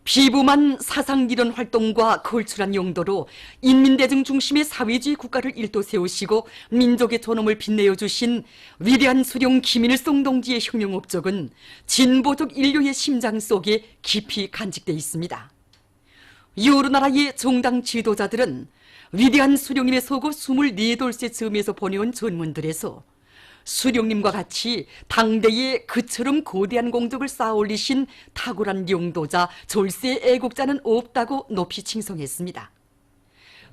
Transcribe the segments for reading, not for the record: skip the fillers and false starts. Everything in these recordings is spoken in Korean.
비범한 사상이론 활동과 걸출한 용도로 인민대중 중심의 사회주의 국가를 일도 세우시고 민족의 존엄을 빛내어 주신 위대한 수령 김일성 동지의 혁명 업적은 진보적 인류의 심장 속에 깊이 간직되어 있습니다. 여러 나라의 정당 지도자들은 위대한 수령님의 서거 24돌째 즈음에서 보내온 전문들에서 수령님과 같이 당대에 그처럼 거대한 공적을 쌓아올리신 탁월한 용도자, 졸세 애국자는 없다고 높이 칭송했습니다.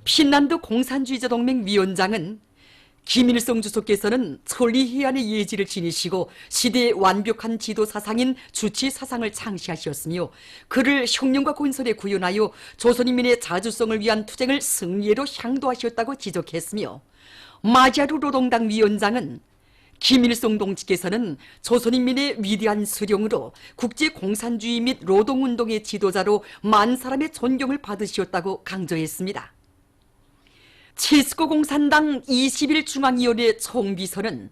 핀란드 공산주의자 동맹 위원장은 김일성 주석께서는 천리해안의 예지를 지니시고 시대의 완벽한 지도 사상인 주치 사상을 창시하셨으며 그를 혁명과 건설에 구현하여 조선인민의 자주성을 위한 투쟁을 승리로 향도하셨다고 지적했으며 마자루 노동당 위원장은 김일성 동지께서는 조선인민의 위대한 수령으로 국제공산주의 및 노동운동의 지도자로 만 사람의 존경을 받으셨다고 강조했습니다. 칠스코 공산당 20일 중앙위원회 총비서는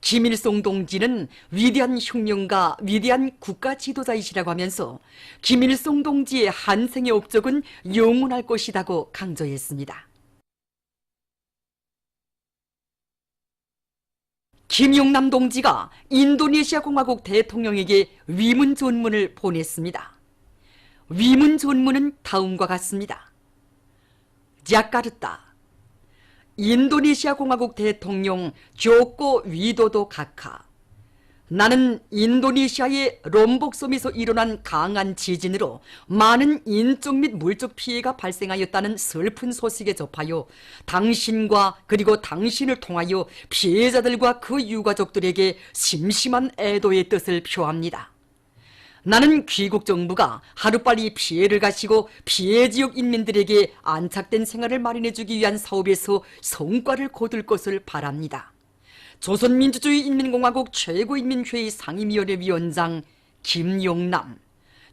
김일성 동지는 위대한 혁명가, 위대한 국가 지도자이시라고 하면서 김일성 동지의 한생의 업적은 영원할 것이라고 강조했습니다. 김용남 동지가 인도네시아 공화국 대통령에게 위문 전문을 보냈습니다. 위문 전문은 다음과 같습니다. 자카르타, 인도네시아 공화국 대통령 조코 위도도 카카. 나는 인도네시아의 롬복섬에서 일어난 강한 지진으로 많은 인적 및 물적 피해가 발생하였다는 슬픈 소식에 접하여 당신과 그리고 당신을 통하여 피해자들과 그 유가족들에게 심심한 애도의 뜻을 표합니다. 나는 귀국 정부가 하루빨리 피해를 가시고 피해 지역 인민들에게 안착된 생활을 마련해주기 위한 사업에서 성과를 거둘 것을 바랍니다. 조선민주주의인민공화국 최고인민회의 상임위원회 위원장 김용남,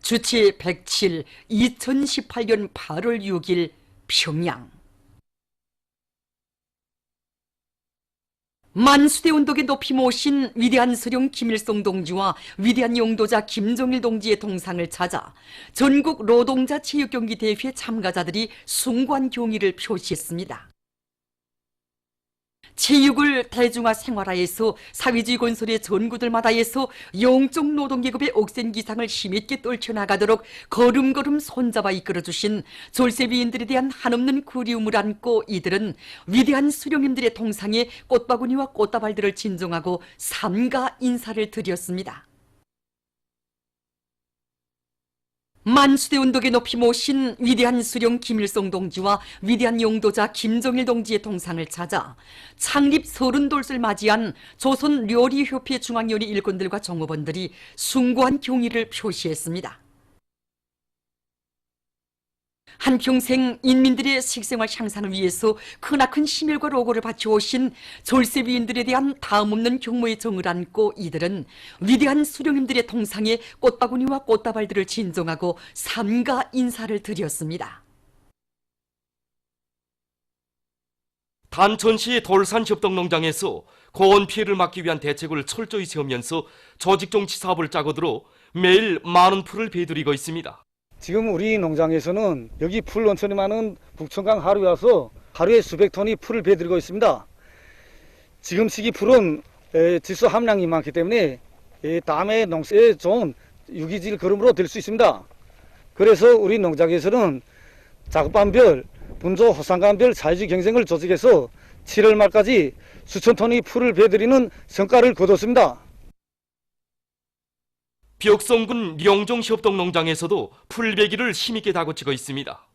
주치 107, 2018년 8월 6일 평양. 만수대 운동에 높이 모신 위대한 수령 김일성 동지와 위대한 용도자 김정일 동지의 동상을 찾아 전국 노동자 체육경기 대회 참가자들이 숭고한 경의를 표시했습니다. 체육을 대중화 생활화해서 사회주의 건설의 전구들마다에서 영적 노동계급의 옥센 기상을 힘있게 떨쳐나가도록 걸음걸음 손잡아 이끌어주신 졸세위인들에 대한 한없는 그리움을 안고 이들은 위대한 수령님들의 동상에 꽃바구니와 꽃다발들을 진정하고 삼가 인사를 드렸습니다. 만수대 운동에 높이 모신 위대한 수령 김일성 동지와 위대한 용도자 김정일 동지의 동상을 찾아 창립 30돌을 맞이한 조선료리협회 중앙위원회 일꾼들과 종업원들이 숭고한 경의를 표시했습니다. 한평생 인민들의 식생활 향상을 위해서 크나큰 심혈과 노고를 바쳐오신 졸세위인들에 대한 다음없는 경모의 정을 안고 이들은 위대한 수령님들의 동상에 꽃바구니와 꽃다발들을 진정하고 삼가 인사를 드렸습니다. 단천시 돌산협동농장에서 고온 피해를 막기 위한 대책을 철저히 세우면서 조직정치 사업을 짜고 들어 매일 많은 풀을 베드리고 있습니다. 지금 우리 농장에서는 여기 풀 원천이 많은 북천강 하루에 와서 하루에 수백 톤이 풀을 베드리고 있습니다. 지금 시기 풀은 질소 함량이 많기 때문에 다음에 농사에 좋은 유기질 거름으로 될 수 있습니다. 그래서 우리 농장에서는 작업반별, 분조 호산간별 사회주의 경쟁을 조직해서 7월 말까지 수천 톤의 풀을 베드리는 성과를 거뒀습니다. 벽성군 명종협동농장에서도 풀베기를 힘있게 다고치고 있습니다.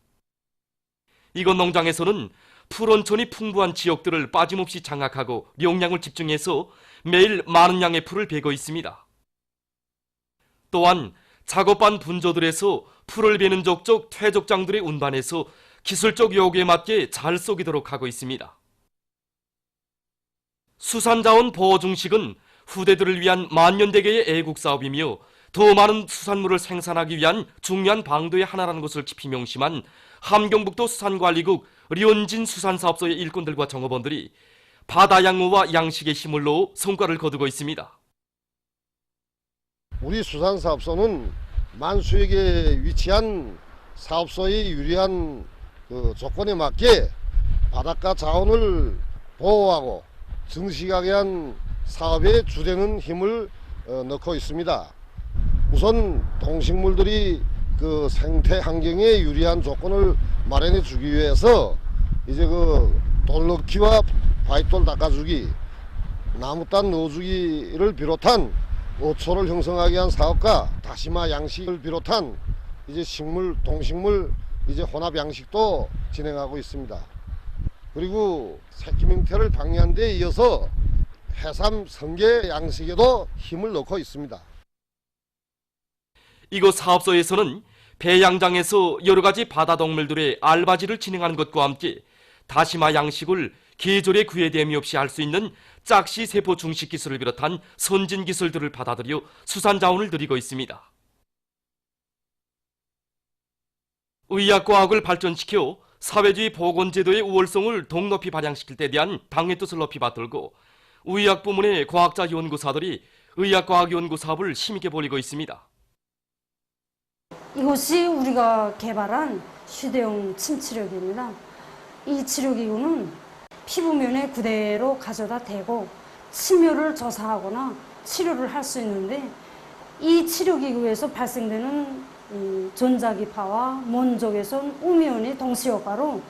이곳 농장에서는 풀원천이 풍부한 지역들을 빠짐없이 장악하고 용량을 집중해서 매일 많은 양의 풀을 베고 있습니다. 또한 작업반 분조들에서 풀을 베는 족족 퇴족장들의 운반에서 기술적 요구에 맞게 잘 쏘기도록 하고 있습니다. 수산자원 보호 중식은 후대들을 위한 만년대계의 애국사업이며 더 많은 수산물을 생산하기 위한 중요한 방도의 하나라는 것을 깊이 명심한 함경북도 수산관리국 류은진 수산사업소의 일꾼들과 종업원들이 바다 양어와 양식의 힘을 넣어 성과를 거두고 있습니다. 우리 수산사업소는 만수역에 위치한 사업소의 유리한 조건에 맞게 바닷가 자원을 보호하고 정식하게 한 사업에 주되는 힘을 넣고 있습니다. 우선 동식물들이 그 생태 환경에 유리한 조건을 마련해 주기 위해서 이제 돌넣기와 바위돌 닦아주기, 나무단 넣어주기를 비롯한 어초를 형성하게 한 사업과 다시마 양식을 비롯한 이제 식물, 동식물 이제 혼합 양식도 진행하고 있습니다. 그리고 새끼명태를 방류한 데 이어서 해삼 성게 양식에도 힘을 넣고 있습니다. 이곳 사업소에서는 배양장에서 여러 가지 바다 동물들의 알바지를 진행하는 것과 함께 다시마 양식을 계절의 구애됨이 없이 할 수 있는 짝시 세포 중식 기술을 비롯한 선진 기술들을 받아들여 수산 자원을 늘리고 있습니다. 의학과학을 발전시켜 사회주의 보건제도의 우월성을 더 높이 발扬시킬 때 대한 당의 뜻을 높이 받들고 의학 부문의 과학자 연구사들이 의학과학 연구 사업을 힘있게 벌이고 있습니다. 이것이 우리가 개발한 휴대용 침치료기입니다. 이 치료기구는 피부면에 그대로 가져다 대고 침묘를 조사하거나 치료를 할 수 있는데 이 치료기구에서 발생되는 전자기파와 먼족에선 우면의 동시효과로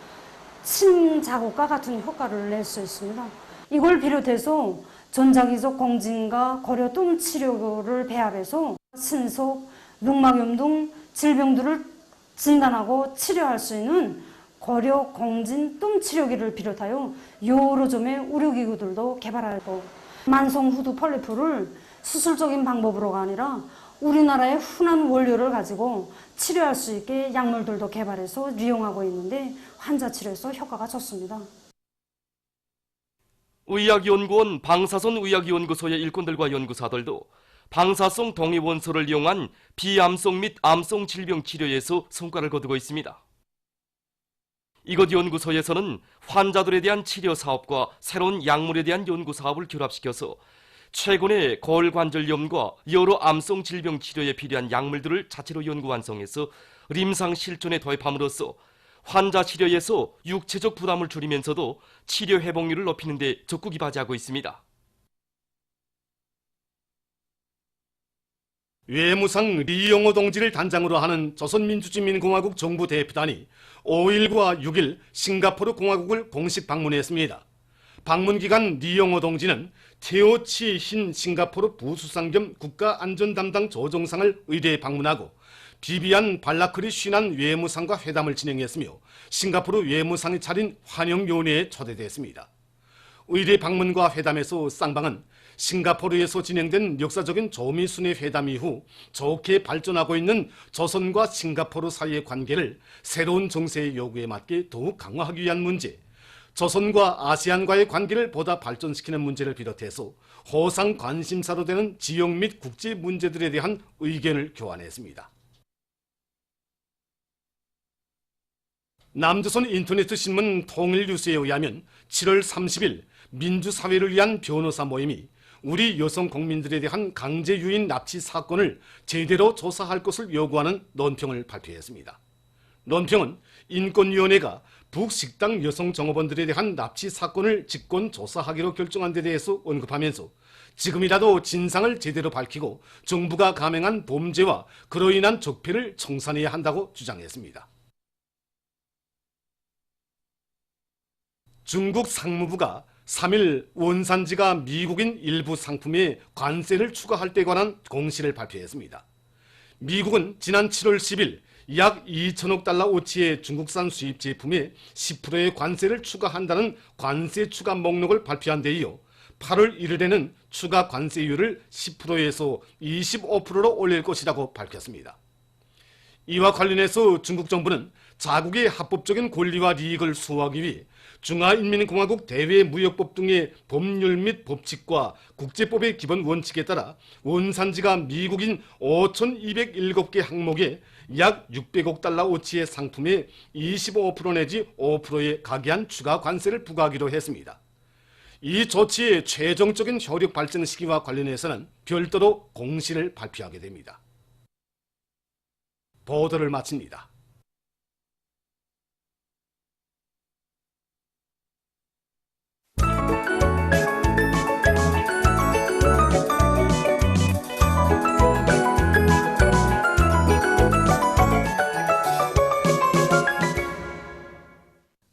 침 자국과 같은 효과를 낼 수 있습니다. 이걸 비롯해서 전자기적 공진과 고려뜸 치료를 배합해서 신속, 늑막염 등 질병들을 진단하고 치료할 수 있는 고려, 공진, 뜸 치료기를 비롯하여 여러 점의 의료기구들도 개발하고 만성 후두 폴리프를 수술적인 방법으로가 아니라 우리나라의 흔한 원료를 가지고 치료할 수 있게 약물들도 개발해서 이용하고 있는데 환자 치료에서 효과가 좋습니다. 의학연구원 방사선 의학연구소의 일꾼들과 연구사들도 방사성 동위원소를 이용한 비암성 및 암성 질병 치료에서 성과를 거두고 있습니다. 이곳 연구소에서는 환자들에 대한 치료 사업과 새로운 약물에 대한 연구 사업을 결합시켜서 최근에 골관절염과 여러 암성 질병 치료에 필요한 약물들을 자체로 연구 완성해서臨床 실존에 도입함으로써 환자 치료에서 육체적 부담을 줄이면서도 치료 회복률을 높이는 데 적극 이바지하고 있습니다. 외무상 리용호 동지를 단장으로 하는 조선민주주의인민공화국 정부 대표단이 5일과 6일 싱가포르 공화국을 공식 방문했습니다. 방문 기간 리용호 동지는 테오치 힌 싱가포르 부수상 겸 국가안전담당 조정상을 의뢰에 방문하고 비비안 발라크리 쉰한 외무상과 회담을 진행했으며 싱가포르 외무상이 차린 환영요원회에 초대됐습니다. 의뢰 방문과 회담에서 쌍방은 싱가포르에서 진행된 역사적인 조미순회 회담 이후 좋게 발전하고 있는 조선과 싱가포르 사이의 관계를 새로운 정세의 요구에 맞게 더욱 강화하기 위한 문제, 조선과 아세안과의 관계를 보다 발전시키는 문제를 비롯해서 호상 관심사로 되는 지역 및 국제 문제들에 대한 의견을 교환했습니다. 남조선 인터넷 신문 통일뉴스에 의하면 7월 30일 민주사회를 위한 변호사 모임이 우리 여성 국민들에 대한 강제 유인 납치 사건을 제대로 조사할 것을 요구하는 논평을 발표했습니다. 논평은 인권위원회가 북식당 여성 종업원들에 대한 납치 사건을 직권 조사하기로 결정한 데 대해서 언급하면서 지금이라도 진상을 제대로 밝히고 정부가 감행한 범죄와 그로 인한 적폐를 청산해야 한다고 주장했습니다. 중국 상무부가 3일 원산지가 미국인 일부 상품에 관세를 추가할 때 관한 공시를 발표했습니다. 미국은 지난 7월 10일 약 2천억 달러 오치의 중국산 수입 제품에 10%의 관세를 추가한다는 관세 추가 목록을 발표한 데 이어 8월 1일에는 추가 관세율을 10%에서 25%로 올릴 것이라고 밝혔습니다. 이와 관련해서 중국 정부는 자국의 합법적인 권리와 이익을 수호하기 위해 중화인민공화국 대외무역법 등의 법률 및 법칙과 국제법의 기본 원칙에 따라 원산지가 미국인 5,207개 항목에 약 600억 달러 오치의 상품에 25% 내지 5%의 가계한 추가 관세를 부과하기로 했습니다. 이 조치의 최종적인 효력 발전 시기와 관련해서는 별도로 공시를 발표하게 됩니다. 보도를 마칩니다.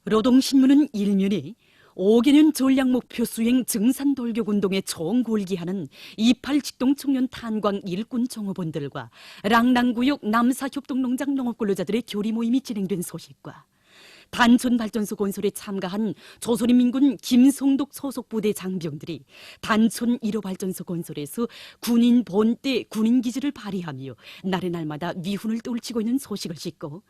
노동신문은 일면에 5개년 전략목표 수행 증산돌격운동에 총골기하는 28 직동 청년 탄광 일꾼 종업원들과 랑랑구역 남사협동농장 농업근로자들의 교리 모임이 진행된 소식과 단촌발전소 건설에 참가한 조선인민군 김성독 소속 부대 장병들이 단촌 1호 발전소 건설에서 군인 본대 군인기지를 발휘하며 날의 날마다 위훈을 떨치고 있는 소식을 싣고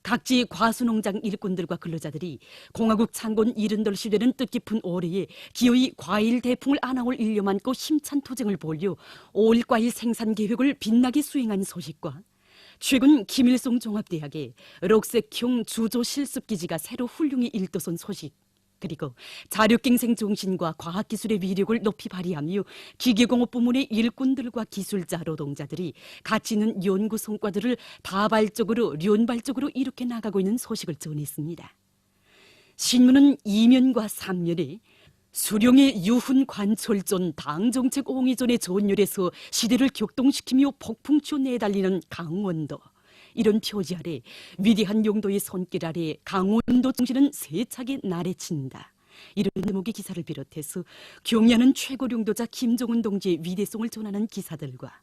각지 과수농장 일꾼들과 근로자들이 공화국 창건 78시 되는 뜻깊은 올해에 기어이 과일 대풍을 안아올 일념 안고 힘찬 투쟁을 벌여 올과일 생산 계획을 빛나게 수행한 소식과 최근 김일성 종합대학에 록색형 주조 실습기지가 새로 훌륭히 일도선 소식, 그리고 자력갱생 정신과 과학기술의 위력을 높이 발휘하며 기계공업 부문의 일꾼들과 기술자 노동자들이 가치 있는 연구 성과들을 다발적으로 련발적으로 이룩해 나가고 있는 소식을 전했습니다. 신문은 2면과 3면에 수령의 유훈 관철전 당정책 옹이전의 전율에서 시대를 격동시키며 폭풍추 내달리는 강원도, 이런 표지 아래 위대한 용도의 손길 아래 강원도 정신은 세차게 나래친다, 이런 제목의 기사를 비롯해서 경야는 최고 용도자 김정은 동지의 위대성을 전하는 기사들과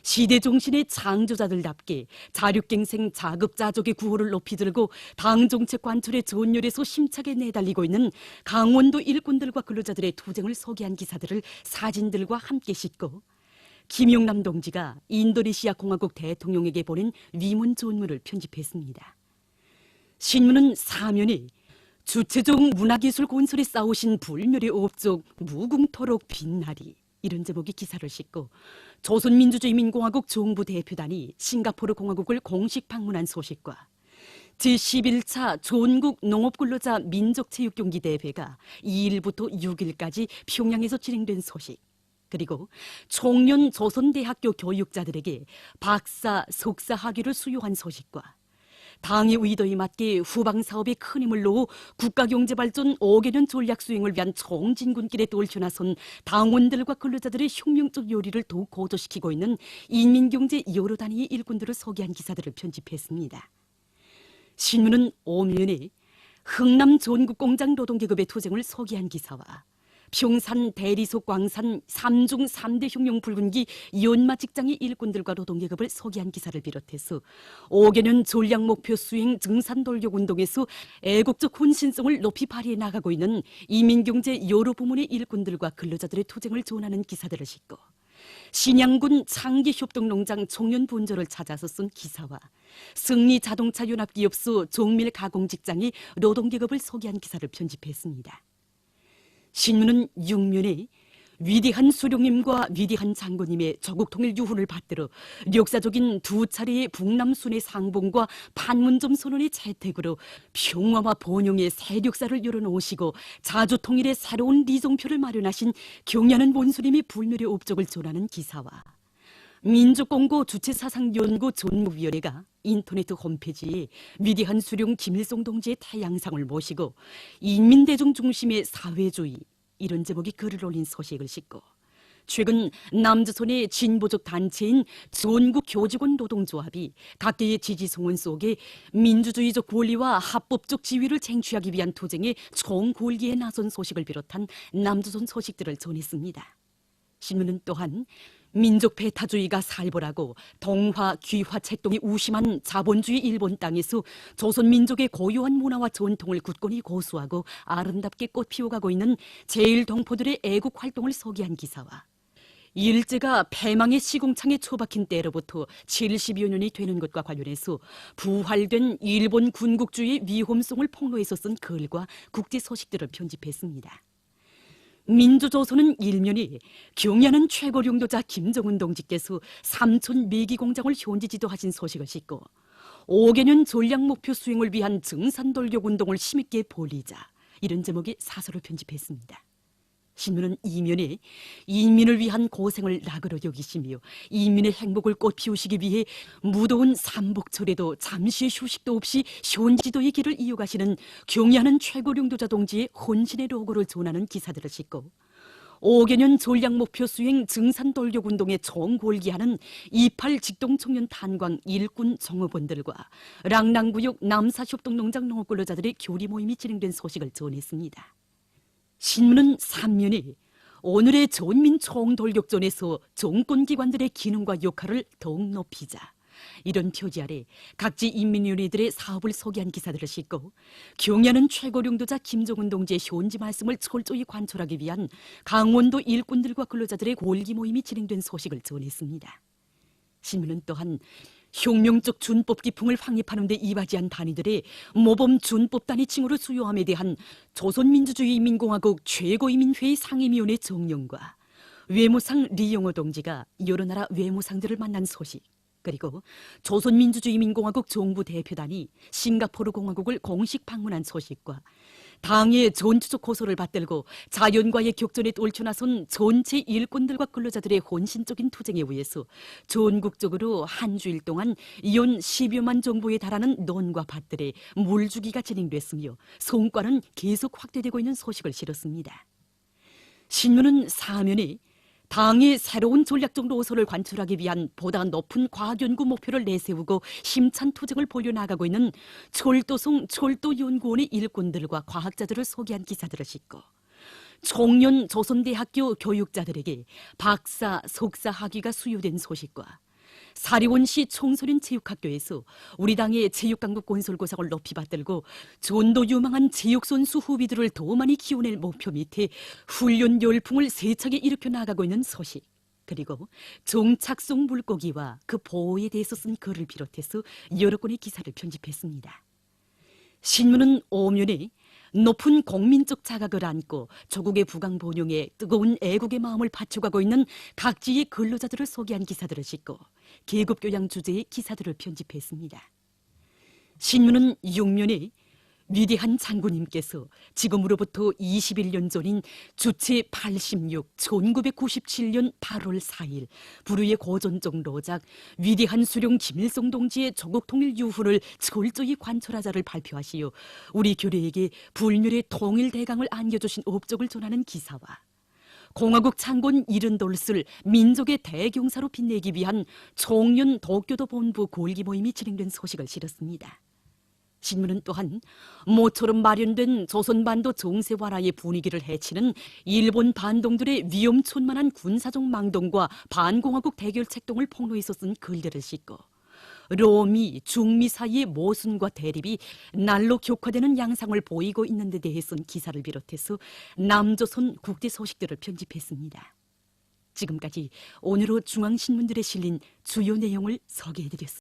시대 정신의 창조자들답게 자력갱생 자급자족의 구호를 높이 들고 당정책 관철의 전열에서 심차게 내달리고 있는 강원도 일꾼들과 근로자들의 투쟁을 소개한 기사들을 사진들과 함께 싣고 김용남 동지가 인도네시아 공화국 대통령에게 보낸 위문 전문을 편집했습니다. 신문은 사면에 주체적 문화기술 건설에 싸우신 불멸의 업적 무궁토록 빛나리, 이런 제목의 기사를 싣고 조선민주주의민공화국 정부 대표단이 싱가포르 공화국을 공식 방문한 소식과 제11차 전국 농업근로자 민족체육경기 대회가 2일부터 6일까지 평양에서 진행된 소식, 그리고 청년 조선대학교 교육자들에게 박사, 석사 학위를 수여한 소식과 당의 의도에 맞게 후방사업에 큰 힘을 놓아 국가경제발전 5개년 전략 수행을 위한 총진군길에 떨쳐나선 당원들과 근로자들의 혁명적 요리를 더욱 고조시키고 있는 인민경제 여러 단위의 일꾼들을 소개한 기사들을 편집했습니다. 신문은 5면에 흥남 전국공장 노동계급의 투쟁을 소개한 기사와 평산, 대리석, 광산 3중 3대 혁명 붉은기 연마 직장의 일꾼들과 노동계급을 소개한 기사를 비롯해서 5개년 전략 목표 수행 증산돌격 운동에서 애국적 혼신성을 높이 발휘해 나가고 있는 이민경제 여러 부문의 일꾼들과 근로자들의 투쟁을 전하는 기사들을 싣고 신양군 창기협동농장 청년분조를 찾아서 쓴 기사와 승리자동차연합기업소 정밀가공직장의 노동계급을 소개한 기사를 편집했습니다. 신문은 6면에 위대한 수령님과 위대한 장군님의 조국통일 유훈을 받들어 역사적인 두 차례의 북남순의 상봉과 판문점 선언의 채택으로 평화와 번영의 새 역사를 열어놓으시고 자주통일의 새로운 리정표를 마련하신 경야는 원수님의 불멸의 업적을 전하는 기사와 민족공고 주체사상연구 전무위원회가 인터넷 홈페이지에 위대한 수령 김일성 동지의 태양상을 모시고 인민대중 중심의 사회주의, 이런 제목의 글을 올린 소식을 싣고 최근 남조선의 진보적 단체인 전국교직원 노동조합이 각계의 지지성원 속에 민주주의적 권리와 합법적 지위를 쟁취하기 위한 투쟁에 총골기에 나선 소식을 비롯한 남조선 소식들을 전했습니다. 신문은 또한 민족 배타주의가 살벌하고 동화, 귀화 책동이 우심한 자본주의 일본 땅에서 조선민족의 고유한 문화와 전통을 굳건히 고수하고 아름답게 꽃피워가고 있는 제1동포들의 애국활동을 소개한 기사와 일제가 패망의 시궁창에 처박힌 때로부터 70여 년이 되는 것과 관련해서 부활된 일본 군국주의의 위험성을 폭로해서 쓴 글과 국제 소식들을 편집했습니다. 민주조선은 일면이 경야는 최고 용도자 김정은 동지께서 삼촌 메기공장을 현지 지도하신 소식을 싣고 5개년 전략 목표 수행을 위한 증산돌격 운동을 힘있게 벌이자, 이런 제목의 사설을 편집했습니다. 신문은 이면에 인민을 위한 고생을 낙으로 여기시며 인민의 행복을 꽃피우시기 위해 무더운 삼복철에도 잠시의 휴식도 없이 현지도의 길을 이어가시는 경의하는 최고령도자 동지의 혼신의 로고를 전하는 기사들을 싣고 5개 년 전략 목표 수행 증산 돌격 운동에 정골기하는 28 직동 청년 탄광 일꾼 정업원들과 랑랑구역 남사협동농장 농업근로자들의 교리 모임이 진행된 소식을 전했습니다. 신문은 3면에 오늘의 전민 총돌격전에서 정권기관들의 기능과 역할을 더욱 높이자 이런 표지 아래 각지 인민위원회들의 사업을 소개한 기사들을 싣고 경의하는 최고령도자 김정은 동지의 현지 말씀을 철저히 관철하기 위한 강원도 일꾼들과 근로자들의 골기 모임이 진행된 소식을 전했습니다. 신문은 또한 혁명적 준법 기풍을 확립하는 데 이바지한 단위들의 모범 준법 단위 칭호를 수여함에 대한 조선민주주의인민공화국 최고인민회의 상임위원회 정령과 외무상 리용호 동지가 여러 나라 외무상들을 만난 소식, 그리고 조선민주주의인민공화국 정부 대표단이 싱가포르 공화국을 공식 방문한 소식과 당의 전투적 고소를 받들고 자연과의 격전에 떨쳐나선 전체 일꾼들과 근로자들의 혼신적인 투쟁에 의해서 전국적으로 한 주일 동안 연 10여만 정보에 달하는 논과 밭들의 물주기가 진행됐으며 성과는 계속 확대되고 있는 소식을 실었습니다. 신문은 사면에 당의 새로운 전략적 노선을 관철하기 위한 보다 높은 과학연구 목표를 내세우고 힘찬 투쟁을 벌여나가고 있는 철도성 철도연구원의 일꾼들과 과학자들을 소개한 기사들을 싣고 청년 조선대학교 교육자들에게 박사, 석사 학위가 수여된 소식과 사리원시 청소년 체육학교에서 우리 당의 체육강국 건설고상을 높이 받들고 전도 유망한 체육선수 후비들을 더 많이 키워낼 목표 밑에 훈련 열풍을 세차게 일으켜 나가고 있는 소식, 그리고 정착성 물고기와 그 보호에 대해서 쓴 글을 비롯해서 여러 건의 기사를 편집했습니다. 신문은 오면에 높은 국민적 자각을 안고 조국의 부강 번영에 뜨거운 애국의 마음을 바쳐가고 있는 각지의 근로자들을 소개한 기사들을 싣고 계급교양 주제의 기사들을 편집했습니다. 신문은 6면에 위대한 장군님께서 지금으로부터 21년 전인 주체 86, 1997년 8월 4일 불후의 고전적 로작 위대한 수령 김일성 동지의 조국 통일 유후를 철저히 관철하자를 발표하시어 우리 교례에게 불멸의 통일 대강을 안겨주신 업적을 전하는 기사와 공화국 창건 70돌을 민족의 대경사로 빛내기 위한 청년 도교도 본부 골기 모임이 진행된 소식을 실었습니다. 신문은 또한 모처럼 마련된 조선반도 정세 완화의 분위기를 해치는 일본 반동들의 위험천만한 군사적 망동과 반공화국 대결 책동을 폭로해서 쓴 글들을 싣고 로미, 중미 사이의 모순과 대립이 날로 격화되는 양상을 보이고 있는 데 대해 쓴 기사를 비롯해서 남조선 국제 소식들을 편집했습니다. 지금까지 오늘의 중앙신문들에 실린 주요 내용을 소개해드렸습니다.